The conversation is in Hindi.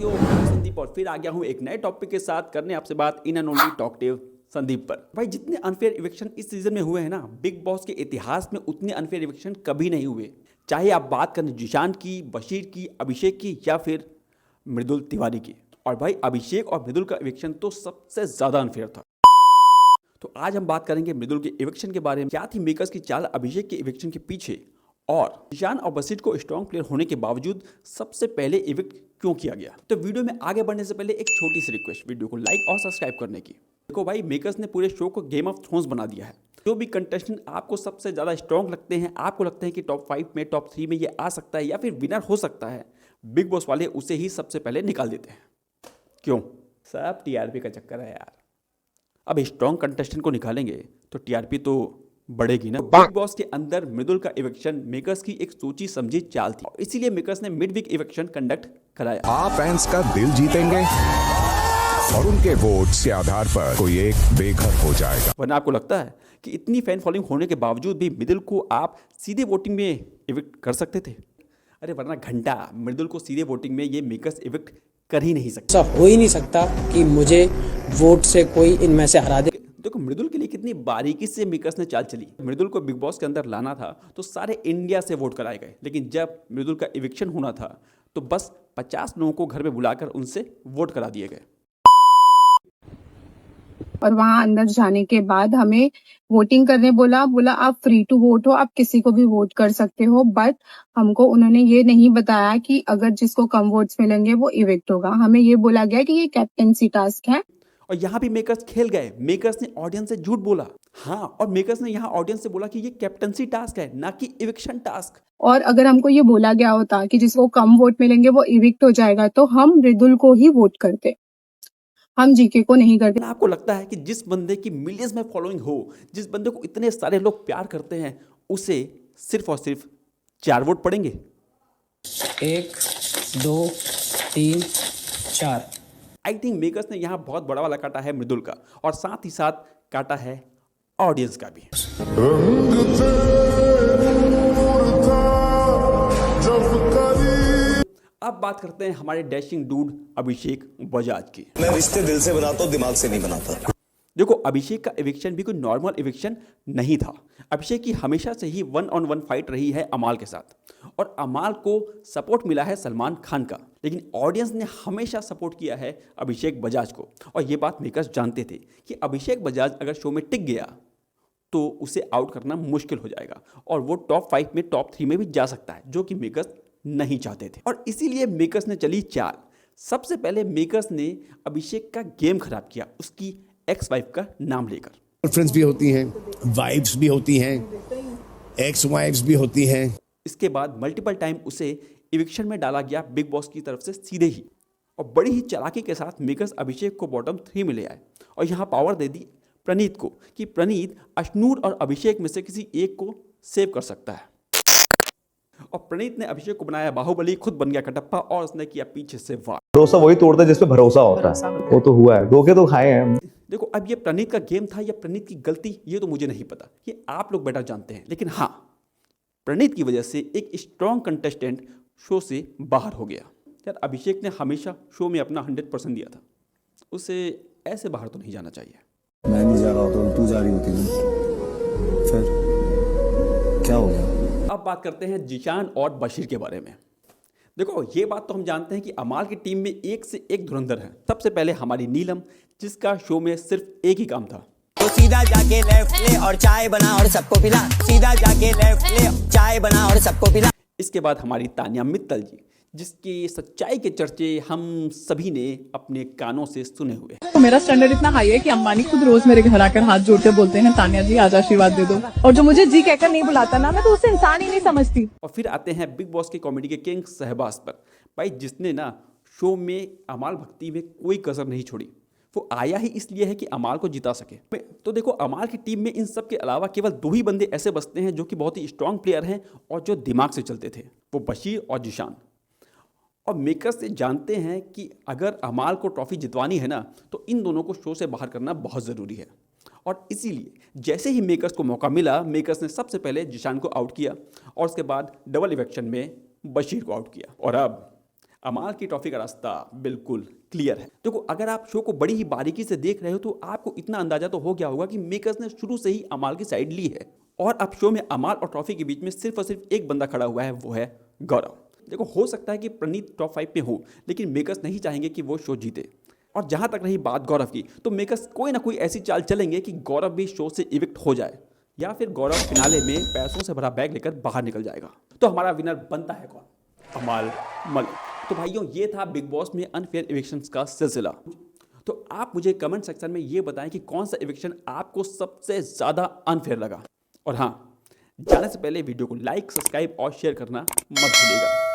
साथियों, मैं संदीप और फिर आ गया हूँ एक नए टॉपिक के साथ करने आपसे बात in and only talkative Sandeep पर। भाई जितने अनफेयर इविक्शन इस सीजन में हुए हैं ना, बिग बॉस के इतिहास में उतने अनफेयर इविक्शन कभी नहीं हुए। चाहे आप बात करें जिशान की, बशीर की, अभिषेक की या फिर मृदुल तिवारी की। और भाई अभिषेक और मृदुल का इविक्शन तो सबसे ज़्यादा अनफेयर था। तो आज हम बात करेंगे मृदुल के इविक्शन के बारे में। क्या थी मेकर्स की चाल अभिषेक के इविक्शन के पीछे, और जिशान और बशीर को स्ट्रॉन्ग प्लेयर होने के बावजूद सबसे पहले इविक्ट क्यों किया गया। तो वीडियो में आगे बढ़ने से पहले एक छोटी सी रिक्वेस्ट, वीडियो को लाइक और सब्सक्राइब करने की। देखो भाई, मेकर्स ने पूरे शो को गेम ऑफ थ्रोन्स बना दिया है। जो भी कंटेस्टेंट आपको सबसे ज़्यादा स्ट्रॉन्ग लगते हैं, आपको लगता है कि टॉप 5 में, टॉप 3 में ये आ सकता है या फिर विनर हो सकता है, बिग बॉस वाले उसे ही सबसे पहले निकाल देते हैं। क्यों? सब टीआरपी का चक्कर है यार। अब स्ट्रॉन्ग कंटेस्टेंट को निकालेंगे तो टीआरपी तो बढ़ेगी ना। बिग बॉस के अंदर मृदुल का इविक्शन मेकर्स की एक सोची समझी चाल थी, इसीलिए मेकर्स ने मिड वीक इविक्शन कंडक्ट कराया। आप फैंस का दिल जीतेंगे और उनके वोट्स के आधार पर कोई एक बेघर हो जाएगा। वरना आपको लगता है कि इतनी फैन फॉलोइंग होने के बावजूद भी मृदुल को आप सीधे वोटिंग में इविक्ट कर सकते थे? अरे वरना घंटा मृदुल को सीधे वोटिंग में ये मेकर्स इविक्ट कर ही नहीं सकते। ऐसा हो ही नहीं सकता कि मुझे वोट से कोई इनमें से हरा दे। देखो मृदुल के लिए कितनी बारीकी से मेकर्स ने चाल चली। मृदुल को बिग बॉस के अंदर लाना था तो सारे इंडिया से वोट कराए गए, लेकिन जब मृदुल का इविक्शन होना था तो बस 50 लोगों को घर में बुलाकर उनसे वोट करा दिए गए। और वहां अंदर जाने के बाद हमें वोटिंग करने बोला आप फ्री टू वोट हो, आप किसी को भी वोट कर सकते हो। बट हमको उन्होंने ये नहीं बताया कि अगर जिसको कम वोट्स मिलेंगे वो इविक्ट होगा। हमें ये बोला गया कि ये कैप्टेंसी टास्क है। और यहाँ भी मेकर्स खेल गए। मेकर्स ने ऑडियंस से झूठ बोला। हाँ, और मेकर्स ने यहाँ ऑडियंस से बोला कि ये कैप्टेंसी टास्क है, ना कि इविक्शन टास्क। और अगर हमको ये बोला गया होता कि जिसको कम वोट मिलेंगे वो इविक्ट हो जाएगा तो हम मृदुल को ही वोट करते, हम जीके को नहीं करते। आपको लगता है कि जिस बंदे की मिलियंस में फॉलोइंग हो, जिस बंदे को इतने सारे लोग प्यार करते हैं, उसे सिर्फ और सिर्फ 4 वोट पड़ेंगे? 1 2 3 4। आई थिंक मेकर्स ने यहाँ बहुत बड़ा वाला काटा है मृदुल का, और साथ ही साथ काटा है ऑडियंस का भी। अब बात करते हैं हमारे डैशिंग डूड अभिषेक बजाज की। मैं रिश्ते दिल से बनाता हूँ, दिमाग से नहीं बनाता। देखो अभिषेक का इविक्शन भी कोई नॉर्मल इविक्शन नहीं था। अभिषेक की हमेशा से ही 1-on-1 फाइट रही है अमाल के साथ, और अमाल को सपोर्ट मिला है सलमान खान का, लेकिन ऑडियंस ने हमेशा सपोर्ट किया है अभिषेक बजाज को। और ये बात मेकर्स जानते थे कि अभिषेक बजाज अगर शो में टिक गया तो उसे आउट करना मुश्किल हो जाएगा, और वो टॉप 5 में, टॉप 3 में भी जा सकता है, जो कि मेकर्स नहीं चाहते थे। और इसीलिए मेकर्स ने चली चाल। सबसे पहले मेकर्स ने अभिषेक का गेम खराब किया, उसकी एक्स वाइफ का नाम लेकर। गर्लफ्रेंड्स भी होती हैं, वाइफ्स भी होती हैं, एक्स वाइफ्स भी होती हैं। इसके बाद मल्टीपल टाइम उसे इविक्शन में डाला गया बिग बॉस की तरफ से सीधे ही, और बड़ी ही चालाकी के साथ मेकर्स अभिषेक को बॉटम 3 में ले आए, और यहाँ पावर दे दी प्रणीत को कि प्रणीत अश्नूर और अभिषेक में से किसी एक को सेव कर सकता है। और प्रणीत ने अभिषेक को बनाया बाहुबली, खुद बन गया कटप्पा, और उसने किया पीछे से वार। भरोसा वही तोड़ता है जिस पे भरोसा होता है। वो तो हुआ है, धोखे तो खाए हैं। देखो अब ये प्रणीत का गेम था या प्रणीत की गलती, ये तो मुझे नहीं पता, ये आप लोग बेटर जानते हैं। लेकिन हाँ, प्रणीत की वजह से एक स्ट्रॉन्ग कंटेस्टेंट शो से बाहर हो गया। यार अभिषेक ने हमेशा शो में अपना 100% दिया था, उसे ऐसे बाहर तो नहीं जाना चाहिए। मैं नहीं जा रहा होता, तू जा रही होती ना, फिर क्या हो गया? अब बात करते हैं जिशान और बशीर के बारे में। देखो ये बात तो हम जानते हैं कि अमाल की टीम में एक से एक धुरंधर है। सबसे पहले हमारी नीलम, जिसका शो में सिर्फ एक ही काम था, तो सीधा जाके लेफ्ट ले और चाय बना और सबको पिला। सीधा जाके लेफ्ट ले, चाय बना और सबको पिला। इसके बाद हमारी तान्या मित्तल जी, जिसकी सच्चाई के चर्चे हम सभी ने अपने कानों से सुने हुए। तो मेरा स्टैंडर्ड इतना हाई है कि अंबानी खुद रोज मेरे घर आकर हाथ जोड़ के बोलते हैं, तान्या जी आज आशीर्वाद दे दो। और जो मुझे जी कहकर नहीं बुलाता ना, मैं तो उसे इंसान ही नहीं समझती। और फिर आते हैं बिग बॉस के कॉमेडी के किंग शहबाज पर। भाई जिसने ना शो में अमाल भक्ति में कोई कसर नहीं छोड़ी। वो आया ही इसलिए है कि अमाल को जिता सके। तो देखो अमाल की टीम में इन सब के अलावा केवल 2 ही बंदे ऐसे बचते हैं जो कि बहुत ही स्ट्रांग प्लेयर हैं और जो दिमाग से चलते थे, वो बशीर और जिशान। और मेकर्स से जानते हैं कि अगर अमाल को ट्रॉफी जितवानी है ना, तो इन दोनों को शो से बाहर करना बहुत ज़रूरी है। और इसीलिए जैसे ही मेकर्स को मौका मिला, मेकर्स ने सबसे पहले जिशान को आउट किया, और उसके बाद डबल इवेक्शन में बशीर को आउट किया। और अब अमाल की ट्रॉफी का रास्ता बिल्कुल क्लियर है। देखो, अगर आप शो को बड़ी ही बारीकी से देख रहे हो तो आपको इतना अंदाजा तो हो गया होगा कि मेकर्स ने शुरू से ही अमाल की साइड ली है और अब शो में अमाल और ट्रॉफी के बीच में सिर्फ और सिर्फ एक बंदा खड़ा हुआ है, वो है गौरव। देखो, हो सकता है कि प्रणीत टॉप 5 में हो, लेकिन मेकर्स नहीं चाहेंगे कि वो शो जीते। और जहां तक रही बात गौरव की, तो मेकर्स कोई ना कोई ऐसी चाल चलेंगे कि गौरव भी शो से इविक्ट हो जाए या फिर गौरव फिनाले में पैसों से भरा बैग लेकर बाहर निकल जाएगा। तो हमारा विनर बनता है कौन? अमाल मलिक। तो भाइयों, ये था बिग बॉस में अनफेयर इविक्शंस का सिलसिला। तो आप मुझे कमेंट सेक्शन में ये बताएं कि कौन सा इविक्शन आपको सबसे ज़्यादा अनफेयर लगा। और हाँ, जाने से पहले वीडियो को लाइक, सब्सक्राइब और शेयर करना मत भूलिएगा।